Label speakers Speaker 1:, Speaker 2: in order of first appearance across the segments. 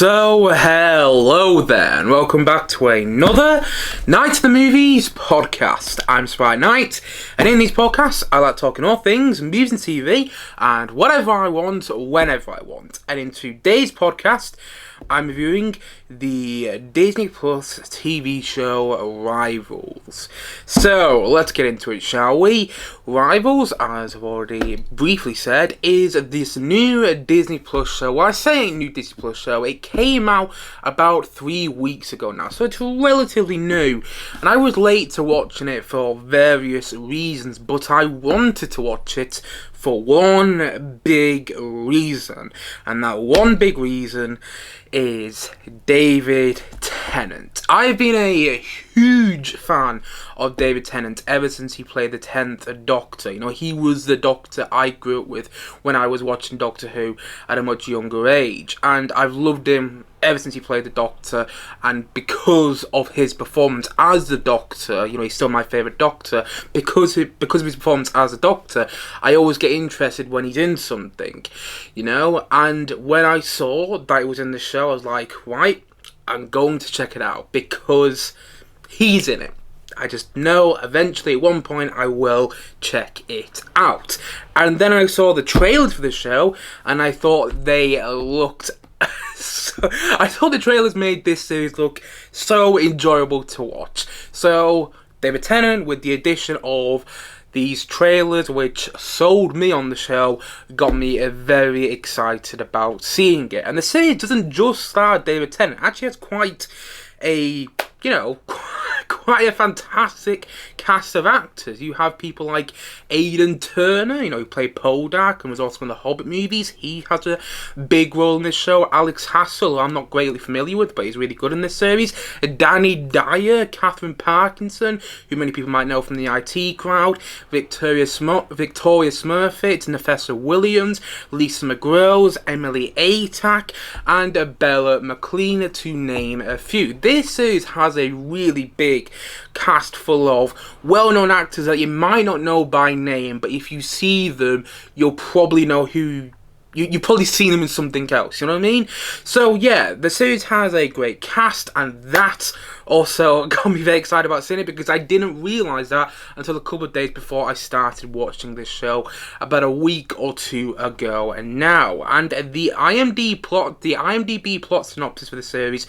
Speaker 1: So, hello there, and welcome back to another Night of the Movies podcast. I'm Sprite Knight, and in these podcasts, I like talking all things movies and TV, and whatever I want, whenever I want. And in today's podcast, I'm reviewing the Disney Plus TV show Rivals. So, let's get into it, shall we? Rivals, as I've already briefly said, is this new Disney Plus show. Well, I say new Disney Plus show, it came out about 3 weeks ago now, so it's relatively new. And I was late to watching it for various reasons, but I wanted to watch it for one big reason. And that one big reason is David Tennant. I've been a huge fan of David Tennant ever since he played the 10th Doctor. You know, he was the Doctor I grew up with when I was watching Doctor Who at a much younger age. And I've loved him ever since he played the Doctor, and because of his performance as the Doctor, you know, he's still my favourite Doctor. Because of his performance as a Doctor, I always get interested when he's in something, you know. And when I saw that it was in the show, I was like, right, I'm going to check it out because he's in it. I just know eventually at one point I will check it out. And then I saw the trailers for the show, and I thought they looked I thought the trailers made this series look so enjoyable to watch. So, David Tennant, with the addition of these trailers, which sold me on the show, got me very excited about seeing it. And the series doesn't just star David Tennant, it actually has quite a, you know, quite a fantastic cast of actors. You have people like Aidan Turner, you know, who played Poldark and was also in the Hobbit movies. He has a big role in this show. Alex Hassel, who I'm not greatly familiar with, but he's really good in this series. Danny Dyer, Catherine Parkinson, who many people might know from the IT Crowd, Victoria Smurfit, Nefessa Williams, Lisa McGrills, Emily Atack, and Bella McLean, to name a few. This series has a really big cast full of well-known actors that you might not know by name, but if you see them, you'll probably know who. You've probably seen them in something else, you know what I mean? So yeah, the series has a great cast, and that also got me very excited about seeing it, because I didn't realise that until a couple of days before I started watching this show about a week or two ago now. And the IMDb plot synopsis for the series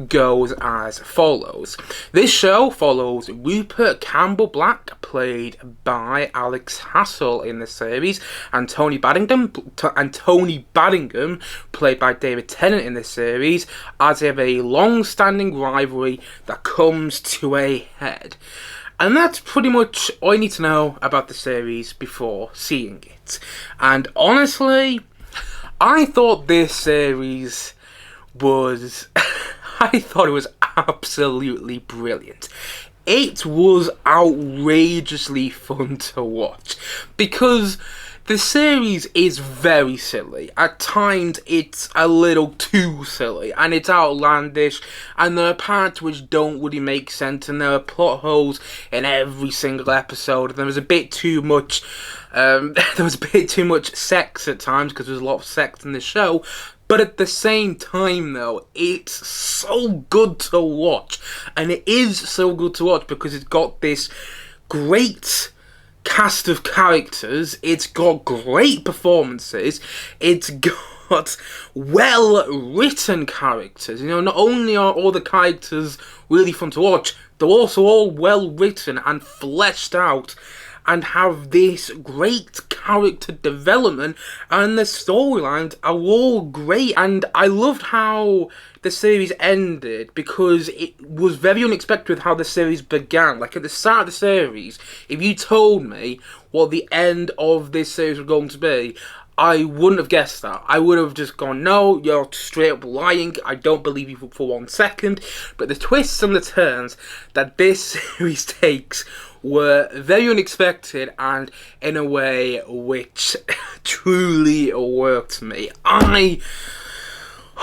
Speaker 1: goes as follows. This show follows Rupert Campbell Black, played by Alex Hassel in the series, and Tony Baddingham, played by David Tennant in this series, as they have a long-standing rivalry that comes to a head. And that's pretty much all you need to know about the series before seeing it. And honestly, I thought this series was I thought it was absolutely brilliant. It was outrageously fun to watch, because the series is very silly. At times, it's a little too silly, and it's outlandish, and there are parts which don't really make sense, and there are plot holes in every single episode, and there was a bit too much sex at times, because there's a lot of sex in the show. But at the same time, though, it's so good to watch, and it is so good to watch because it's got this great cast of characters, it's got great performances, it's got well-written characters. You know, not only are all the characters really fun to watch, they're also all well-written and fleshed out, and have this great character development, and the storylines are all great. And I loved how the series ended, because it was very unexpected with how the series began. Like, at the start of the series, if you told me what the end of this series was going to be, I wouldn't have guessed that. I would have just gone, no, you're straight up lying, I don't believe you for 1 second. But the twists and the turns that this series takes were very unexpected, and in a way which truly worked for me.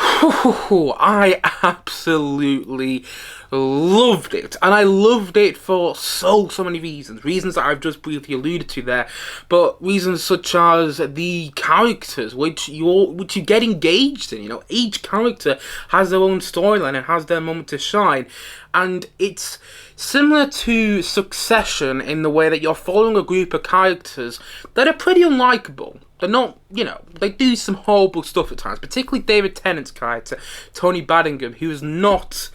Speaker 1: I absolutely loved it, and I loved it for so many reasons that I've just briefly alluded to there, but reasons such as the characters which you get engaged in. You know, each character has their own storyline and has their moment to shine, and it's similar to Succession in the way that you're following a group of characters that are pretty unlikable. They're not, you know, they do some horrible stuff at times, particularly David Tennant's character, Tony Baddingham, who is not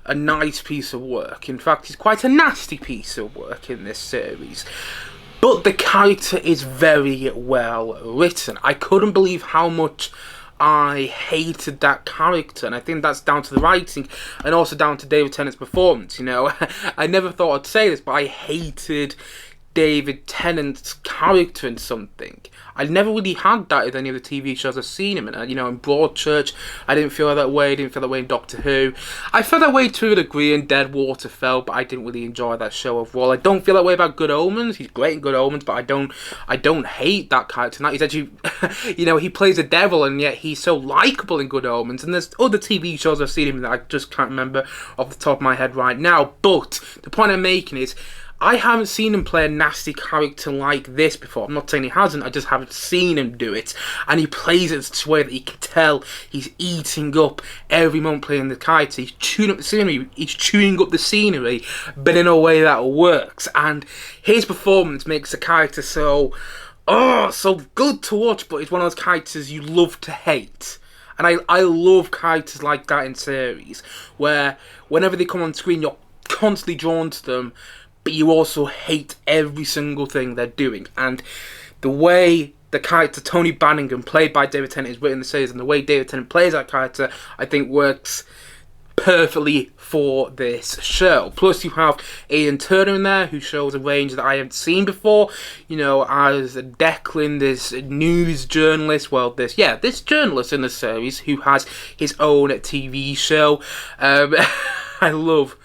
Speaker 1: a nice piece of work. In fact, he's quite a nasty piece of work in this series. But the character is very well written. I couldn't believe how much I hated that character, and I think that's down to the writing and also down to David Tennant's performance. You know, I never thought I'd say this, but I hated David Tennant's character in something. I never really had that with any of the TV shows I've seen him in. You know, in Broadchurch, I didn't feel that way. I didn't feel that way in Doctor Who. I felt that way to a degree in Dead Water Fell, but I didn't really enjoy that show overall. I don't feel that way about Good Omens. He's great in Good Omens, but I don't hate that character. Now, he's actually, you know, he plays a devil, and yet he's so likable in Good Omens. And there's other TV shows I've seen him in that I just can't remember off the top of my head right now. But the point I'm making is, I haven't seen him play a nasty character like this before. I'm not saying he hasn't, I just haven't seen him do it. And he plays it in such a way that you can tell he's eating up every moment playing the character. He's chewing up the scenery, but in a way that works. And his performance makes the character so good to watch, but it's one of those characters you love to hate. And I love characters like that in series, where whenever they come on screen, you're constantly drawn to them, but you also hate every single thing they're doing. And the way the character Tony Baddingham, played by David Tennant, is written in the series, and the way David Tennant plays that character, I think works perfectly for this show. Plus, you have Ian Turner in there, who shows a range that I haven't seen before. You know, as Declan, this news journalist, this journalist in the series, who has his own TV show. I love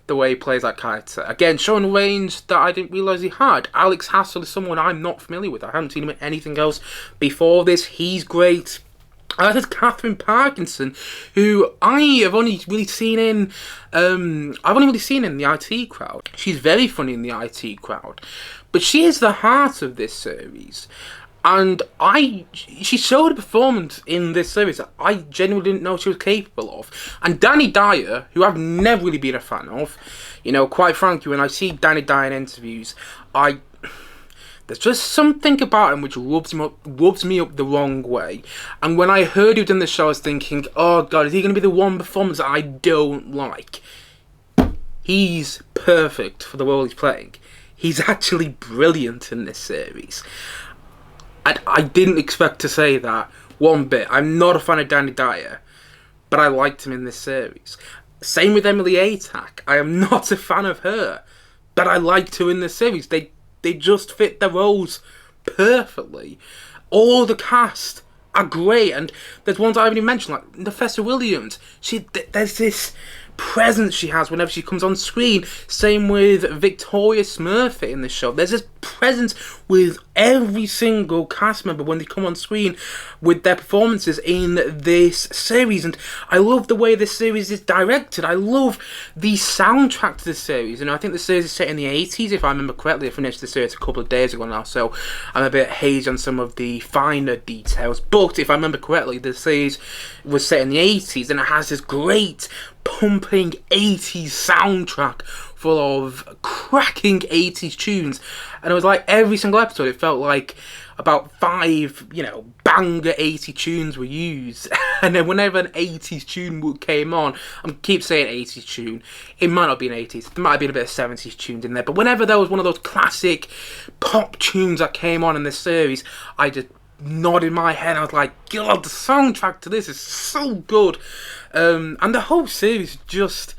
Speaker 1: the way he plays that character. Again, showing a range that I didn't realise he had. Alex Hassel is someone I'm not familiar with. I haven't seen him in anything else before this. He's great. There's Catherine Parkinson, who I have only really seen in the IT Crowd. She's very funny in the IT Crowd, but she is the heart of this series. And she showed a performance in this series that I genuinely didn't know she was capable of. And Danny Dyer, who I've never really been a fan of, you know, quite frankly, when I see Danny Dyer in interviews, there's just something about him which rubs me up the wrong way. And when I heard he was in the show, I was thinking, oh God, is he going to be the one performance that I don't like? He's perfect for the role he's playing. He's actually brilliant in this series. And I didn't expect to say that one bit. I'm not a fan of Danny Dyer, but I liked him in this series. Same with Emily Atack. I am not a fan of her, but I liked her in this series. They just fit their roles perfectly. All the cast are great, and there's ones I haven't even mentioned, like Nafessa Williams. There's this presence she has whenever she comes on screen. Same with Victoria Smurfit in the show. There's this presence with every single cast member when they come on screen with their performances in this series. And I love the way this series is directed. I love the soundtrack to the series. And I think the series is set in the 80s, if I remember correctly. I finished the series a couple of days ago now, so I'm a bit hazy on some of the finer details. But if I remember correctly, the series was set in the 80s, and it has this great pumping 80s soundtrack full of cracking 80s tunes. And it was like every single episode, it felt like about 5, banger 80 tunes were used. And then whenever an 80s tune came on, I keep saying 80s tune, it might not be an 80s, there might have been a bit of 70s tunes in there, but whenever there was one of those classic pop tunes that came on in this series, I just nodded my head. I was like, God, the soundtrack to this is so good. And the whole series just,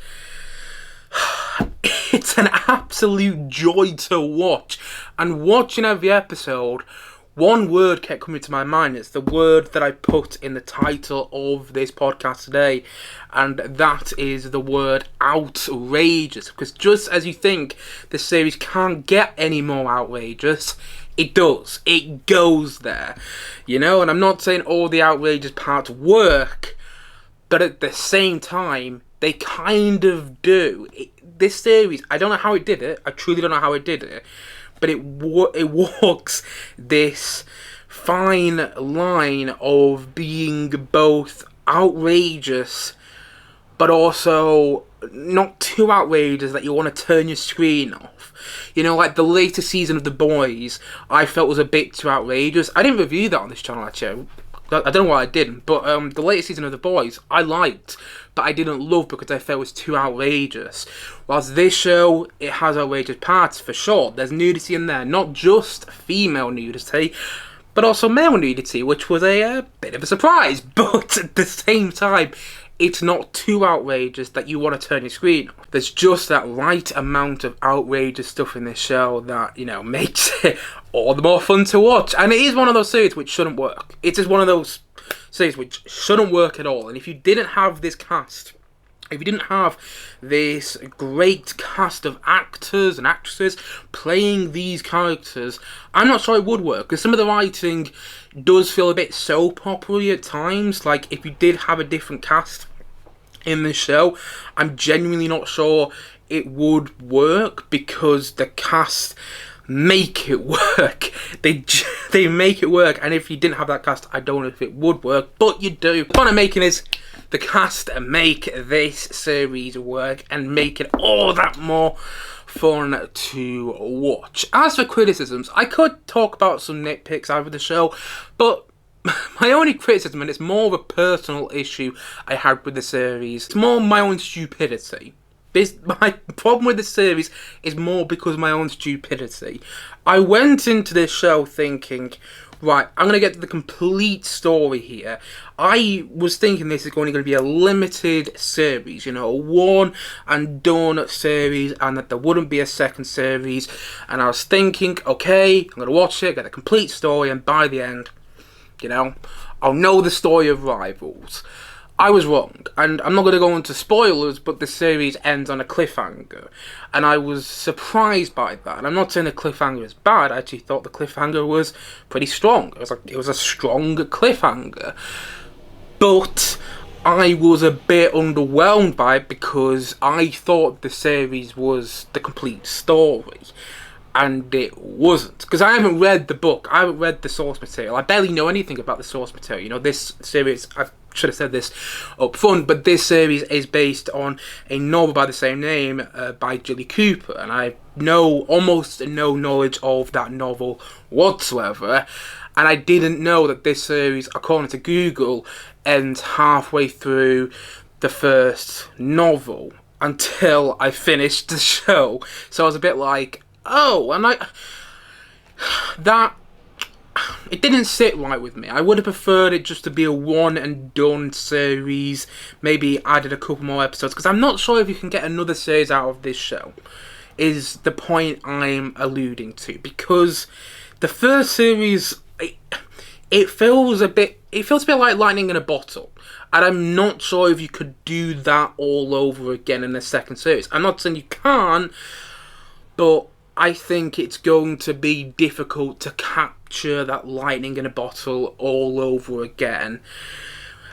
Speaker 1: it's an absolute joy to watch. And watching every episode, one word kept coming to my mind. It's the word that I put in the title of this podcast today, and that is the word outrageous. Because just as you think the series can't get any more outrageous, it does. It goes there. And I'm not saying all the outrageous parts work, but at the same time, they kind of do. This series, I don't know how it did it. I truly don't know how it did it, but it walks this fine line of being both outrageous, but also not too outrageous that you want to turn your screen off. You know, like the latest season of The Boys, I felt was a bit too outrageous. I didn't review that on this channel, actually. I don't know why I didn't, but the latest season of The Boys, I liked, but I didn't love because I felt it was too outrageous. Whilst this show, it has outrageous parts, for sure. There's nudity in there, not just female nudity, but also male nudity, which was a bit of a surprise. But at the same time, it's not too outrageous that you want to turn your screen off. There's just that right amount of outrageous stuff in this show that, you know, makes it all the more fun to watch. And it is one of those series which shouldn't work. It's just one of those series which shouldn't work at all. And if you didn't have this cast, if you didn't have this great cast of actors and actresses playing these characters, I'm not sure it would work. Because some of the writing does feel a bit soap opera at times. Like, if you did have a different cast in this show, I'm genuinely not sure it would work, because the cast make it work. They make it work, and if you didn't have that cast, I don't know if it would work, but you do. The point I'm making is the cast make this series work and make it all that more fun to watch. As for criticisms, I could talk about some nitpicks over the show, but my only criticism, and it's more of a personal issue I had with the series, it's more my own stupidity. My problem with the series is more because of my own stupidity. I went into this show thinking, right, I'm going to get the complete story here. I was thinking this is going to be a limited series, you know, a one and done series, and that there wouldn't be a second series. And I was thinking, okay, I'm going to watch it, get the complete story, and by the end, you know, I'll know the story of Rivals. I was wrong, and I'm not going to go into spoilers, but the series ends on a cliffhanger, and I was surprised by that. And I'm not saying the cliffhanger is bad. I actually thought the cliffhanger was pretty strong. It was a strong cliffhanger, but I was a bit underwhelmed by it because I thought the series was the complete story. And it wasn't, because I haven't read the book, I haven't read the source material, I barely know anything about the source material. You know, this series, I should have said this up front, but this series is based on a novel by the same name by Jilly Cooper, and I know almost no knowledge of that novel whatsoever, and I didn't know that this series, according to Google, ends halfway through the first novel until I finished the show. So I was a bit like, oh, and it didn't sit right with me. I would have preferred it just to be a one and done series, maybe added a couple more episodes, because I'm not sure if you can get another series out of this show, is the point I'm alluding to, because the first series, it feels a bit like lightning in a bottle. And I'm not sure if you could do that all over again in the second series. I'm not saying you can't, but I think it's going to be difficult to capture that lightning in a bottle all over again.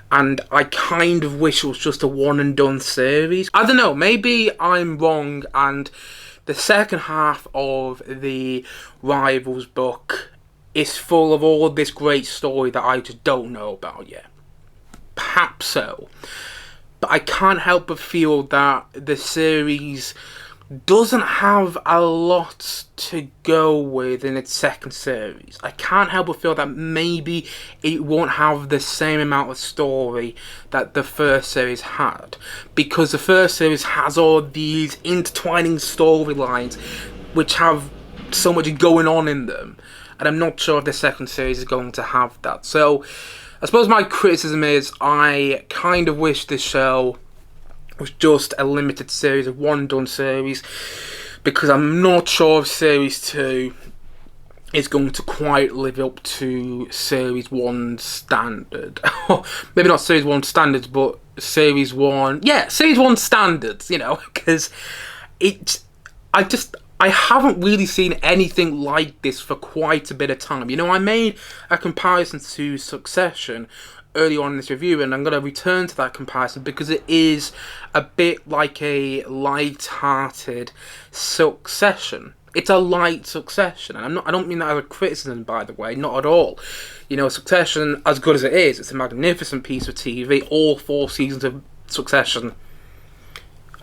Speaker 1: And I kind of wish it was just a one and done series. I don't know, maybe I'm wrong and the second half of the Rivals book is full of all this great story that I just don't know about yet. Perhaps so. But I can't help but feel that the series doesn't have a lot to go with in its second series. I can't help but feel that maybe it won't have the same amount of story that the first series had, because the first series has all these intertwining storylines which have so much going on in them, and I'm not sure if the second series is going to have that. So I suppose my criticism is I kind of wish this show was just a limited series, a one done series, because I'm not sure if series 2 is going to quite live up to series 1's standard. Maybe not series 1 standards, but series 1, yeah, series 1 standards, you know, because I haven't really seen anything like this for quite a bit of time. You know, I made a comparison to Succession early on in this review, and I'm going to return to that comparison because it is a bit like a light-hearted Succession. It's a light Succession, and I don't mean that as a criticism, by the way, not at all. You know, Succession, as good as it is, it's a magnificent piece of TV. All 4 seasons of Succession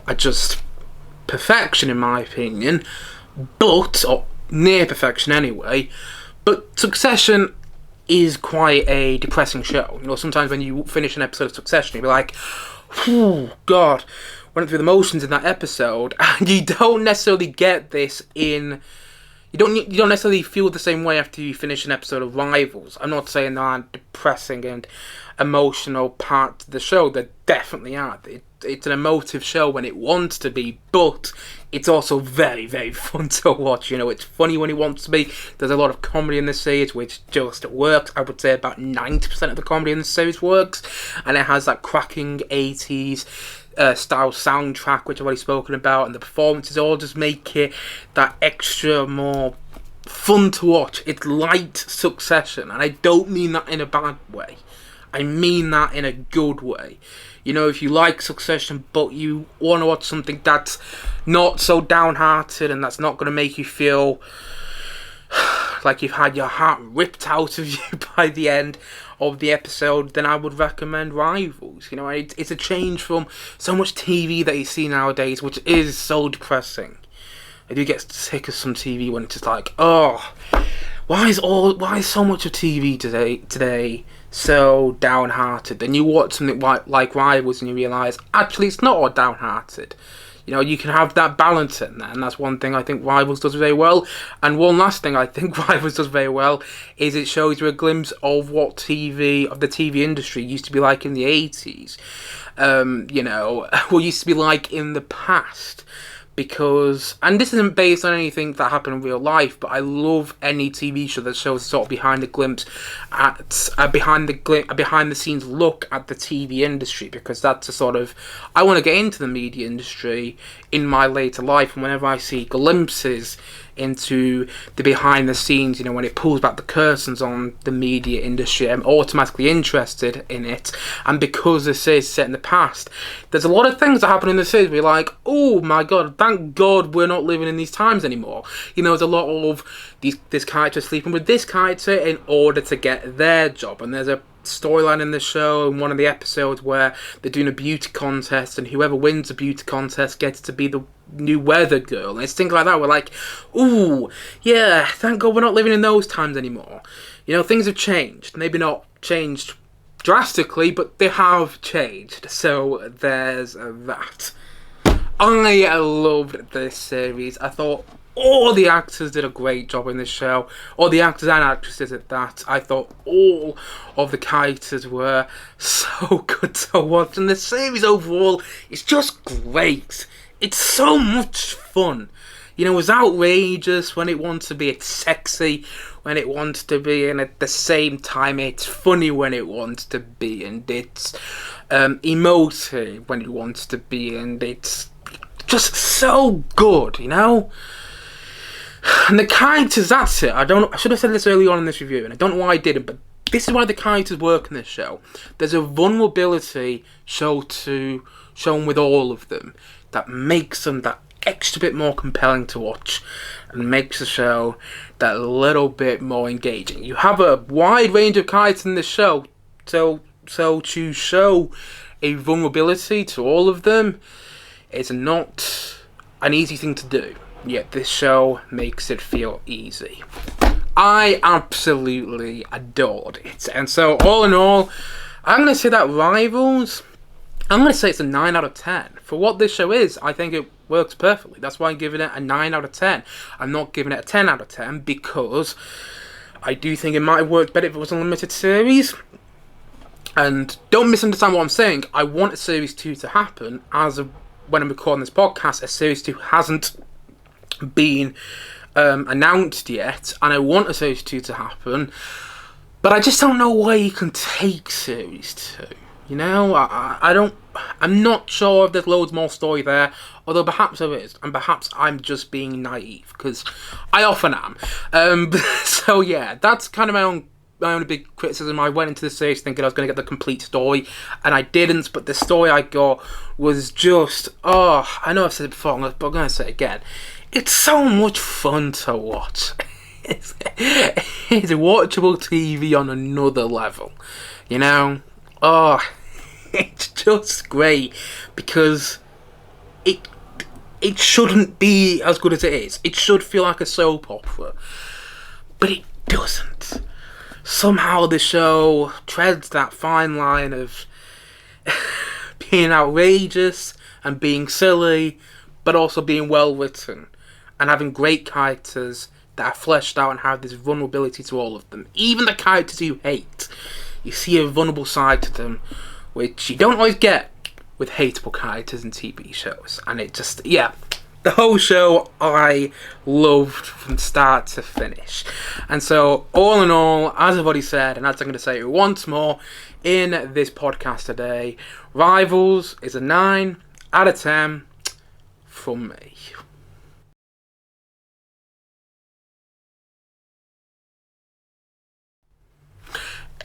Speaker 1: are just perfection, in my opinion, or near perfection anyway. But Succession is quite a depressing show. You know, sometimes when you finish an episode of Succession, you'll be like, "Oh God, went through the motions in that episode," and you don't necessarily get this in. You don't necessarily feel the same way after you finish an episode of Rivals. I'm not saying there aren't depressing and emotional parts of the show. There definitely are. It's an emotive show when it wants to be, but it's also very, very fun to watch. You know, it's funny when it wants to be. There's a lot of comedy in the series, which just works. I would say about 90% of the comedy in the series works, and it has that cracking 80s style soundtrack, which I've already spoken about, and the performances all just make it that extra more fun to watch. It's light Succession, and I don't mean that in a bad way. I mean that in a good way. You know, if you like Succession, but you want to watch something that's not so downhearted and that's not going to make you feel like you've had your heart ripped out of you by the end of the episode, then I would recommend Rivals. You know, it's a change from so much TV that you see nowadays, which is so depressing. I do get sick of some TV when it's just like, oh, why is so much of TV today so downhearted? Then you watch something like Rivals and you realise, actually, it's not all downhearted. You know, you can have that balance in there, and that's one thing I think Rivals does very well. And one last thing I think Rivals does very well is it shows you a glimpse of what the TV industry used to be like in the 80s. You know, what used to be like in the past. Because, and this isn't based on anything that happened in real life, but I love any TV show that shows sort of behind the scenes look at the TV industry, because that's a sort of, I want to get into the media industry in my later life, and whenever I see glimpses into the behind the scenes, you know, when it pulls back the curtains on the media industry, I'm automatically interested in it. And because this is set in the past, there's a lot of things that happen in the series where you're like, oh my God, thank God we're not living in these times anymore. You know, there's a lot of this character sleeping with this character in order to get their job, and there's a storyline in the show in one of the episodes where they're doing a beauty contest, and whoever wins the beauty contest gets to be the new weather girl. And it's things like that. We're like, ooh, yeah, thank God we're not living in those times anymore. You know, things have changed. Maybe not changed drastically, but they have changed. So there's that. I loved this series. I thought all the actors did a great job in this show. All the actors and actresses at that. I thought all of the characters were so good to watch. And the series overall is just great. It's so much fun. You know, it's outrageous when it wants to be. It's sexy when it wants to be. And at the same time, it's funny when it wants to be. And it's emotive when it wants to be. And it's just so good, you know? And the characters, that's it. I should have said this early on in this review, and I don't know why I didn't, but this is why the characters work in this show. There's a vulnerability shown with all of them that makes them that extra bit more compelling to watch and makes the show that little bit more engaging. You have a wide range of characters in this show, so to show a vulnerability to all of them is not an easy thing to do. Yet this show makes it feel easy. I absolutely adored it. And so, all in all, I'm going to say that Rivals, I'm going to say it's a 9 out of 10. For what this show is, I think it works perfectly. That's why I'm giving it a 9 out of 10. I'm not giving it a 10 out of 10 because I do think it might have worked better if it was a limited series. And don't misunderstand what I'm saying. I want a Series 2 to happen. When I'm recording this podcast, a Series 2 hasn't been announced yet, and I want a Series 2 to happen, but I just don't know where you can take Series 2. You know, I'm not sure if there's loads more story there, although perhaps there is, and perhaps I'm just being naive, because I often am. So yeah, that's kind of my own my only big criticism. I went into the series thinking I was going to get the complete story, and I didn't. But the story I got was just, I know I've said it before, but I'm going to say it again. It's so much fun to watch. It's watchable TV on another level, you know. It's just great because it shouldn't be as good as it is. It should feel like a soap opera, but it doesn't. Somehow the show treads that fine line of being outrageous and being silly, but also being well written and having great characters that are fleshed out and have this vulnerability to all of them. Even the characters you hate, you see a vulnerable side to them, which you don't always get with hateable characters in TV shows. And it just, the whole show I loved from start to finish. And so, all in all, as I've already said, and as I'm going to say once more in this podcast today, Rivals is a 9 out of 10 from me.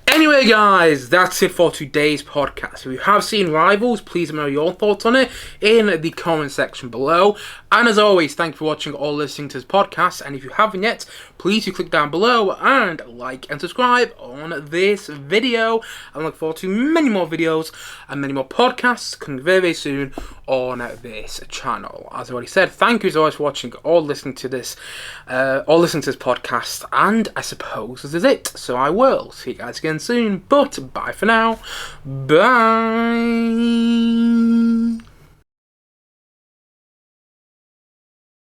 Speaker 1: Anyway, guys, that's it for today's podcast. If you have seen Rivals, please let me know your thoughts on it in the comment section below. And as always, thank you for watching or listening to this podcast. And if you haven't yet, please do click down below and like and subscribe on this video. I look forward to many more videos and many more podcasts coming very, very soon on this channel. As I already said, thank you so much for watching or listening to this podcast. And I suppose this is it. So I will see you guys again soon. But bye for now. Bye.